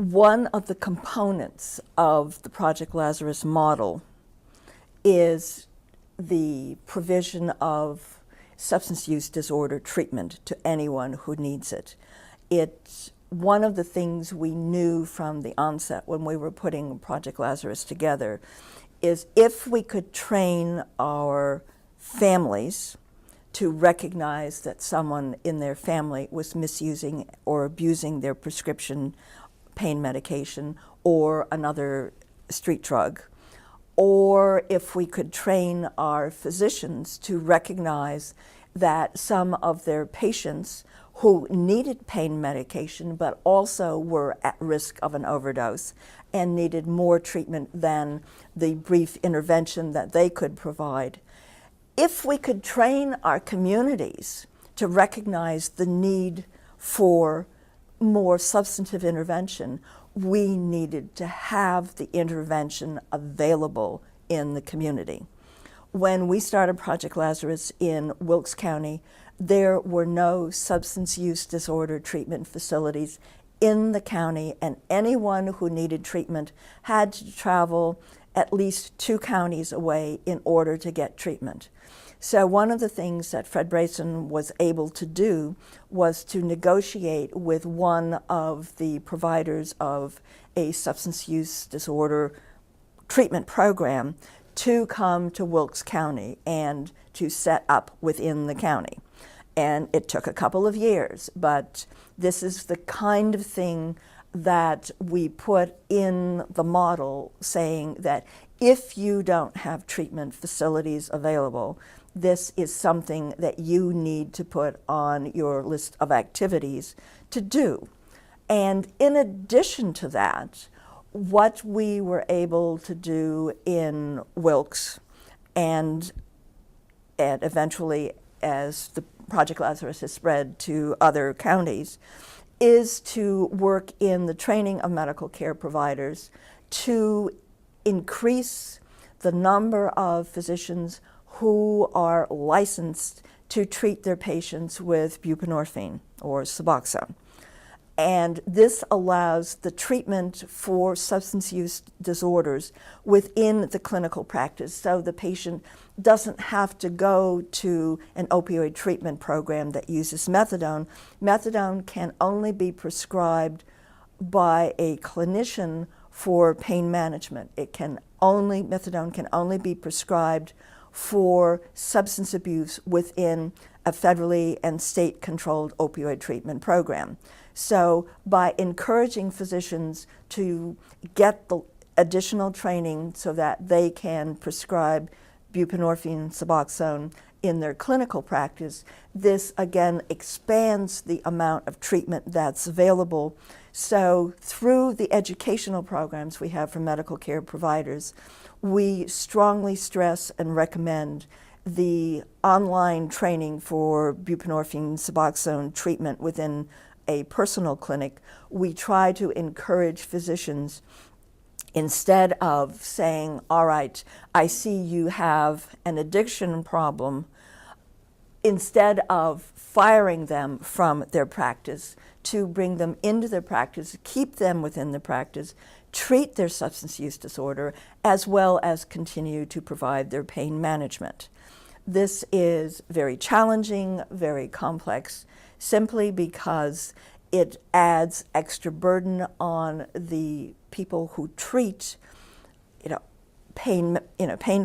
One of the components of the Project Lazarus model is the provision of substance use disorder treatment to anyone who needs it. It's one of the things we knew from the onset when we were putting Project Lazarus together is if we could train our families to recognize that someone in their family was misusing or abusing their prescription pain medication or another street drug, or if we could train our physicians to recognize that some of their patients who needed pain medication but also were at risk of an overdose and needed more treatment than the brief intervention that they could provide. If we could train our communities to recognize the need for more substantive intervention, we needed to have the intervention available in the community. When we started Project Lazarus in Wilkes County, there were no substance use disorder treatment facilities in the county, and anyone who needed treatment had to travel at least 2 counties away in order to get treatment. So one of the things that Fred Brayson was able to do was to negotiate with one of the providers of a substance use disorder treatment program to come to Wilkes County and to set up within the county. And it took a couple of years, but this is the kind of thing that we put in the model, saying that if you don't have treatment facilities available, this is something that you need to put on your list of activities to do. And in addition to that, what we were able to do in Wilkes and eventually as the Project Lazarus has spread to other counties is to work in the training of medical care providers to increase the number of physicians who are licensed to treat their patients with buprenorphine or Suboxone. And this allows the treatment for substance use disorders within the clinical practice, so the patient doesn't have to go to an opioid treatment program that uses methadone. Methadone can only be prescribed by a clinician for pain management. Methadone can only be prescribed for substance abuse within a federally and state-controlled opioid treatment program. So by encouraging physicians to get the additional training so that they can prescribe buprenorphine, Suboxone in their clinical practice, this again expands the amount of treatment that's available. So through the educational programs we have for medical care providers, we strongly stress and recommend the online training for buprenorphine, Suboxone treatment within a personal clinic. We try to encourage physicians, instead of saying, all right, I see you have an addiction problem, instead of firing them from their practice, to bring them into their practice, keep them within the practice, treat their substance use disorder, as well as continue to provide their pain management. This is very challenging, very complex, simply because it adds extra burden on the people who treat pain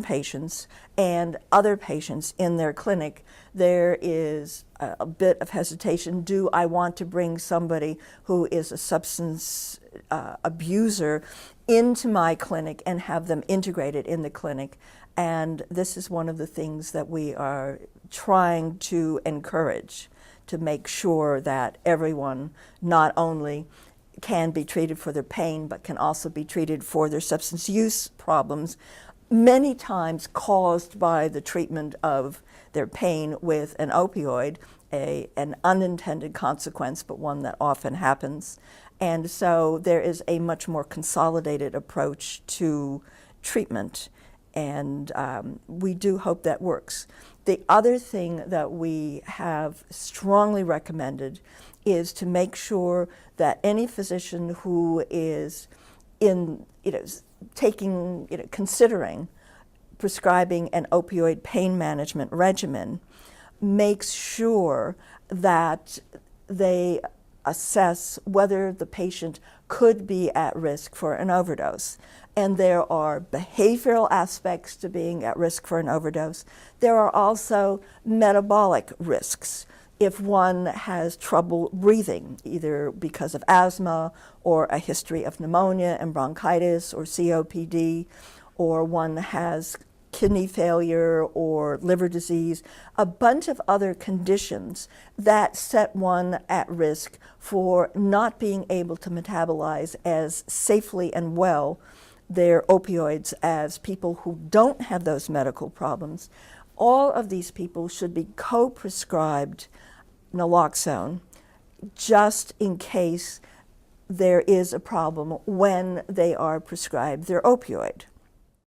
patients and other patients in their clinic. There is a bit of hesitation. Do I want to bring somebody who is a substance abuser into my clinic and have them integrated in the clinic? And this is one of the things that we are trying to encourage, to make sure that everyone not only can be treated for their pain, but can also be treated for their substance use problems, many times caused by the treatment of their pain with an opioid, an unintended consequence, but one that often happens. And so there is a much more consolidated approach to treatment. And we do hope that works. The other thing that we have strongly recommended is to make sure that any physician who is considering prescribing an opioid pain management regimen makes sure that they assess whether the patient could be at risk for an overdose. And there are behavioral aspects to being at risk for an overdose. There are also metabolic risks. If one has trouble breathing, either because of asthma or a history of pneumonia and bronchitis or COPD, or one has kidney failure or liver disease, a bunch of other conditions that set one at risk for not being able to metabolize as safely and well their opioids as people who don't have those medical problems. All of these people should be co-prescribed naloxone just in case there is a problem when they are prescribed their opioid.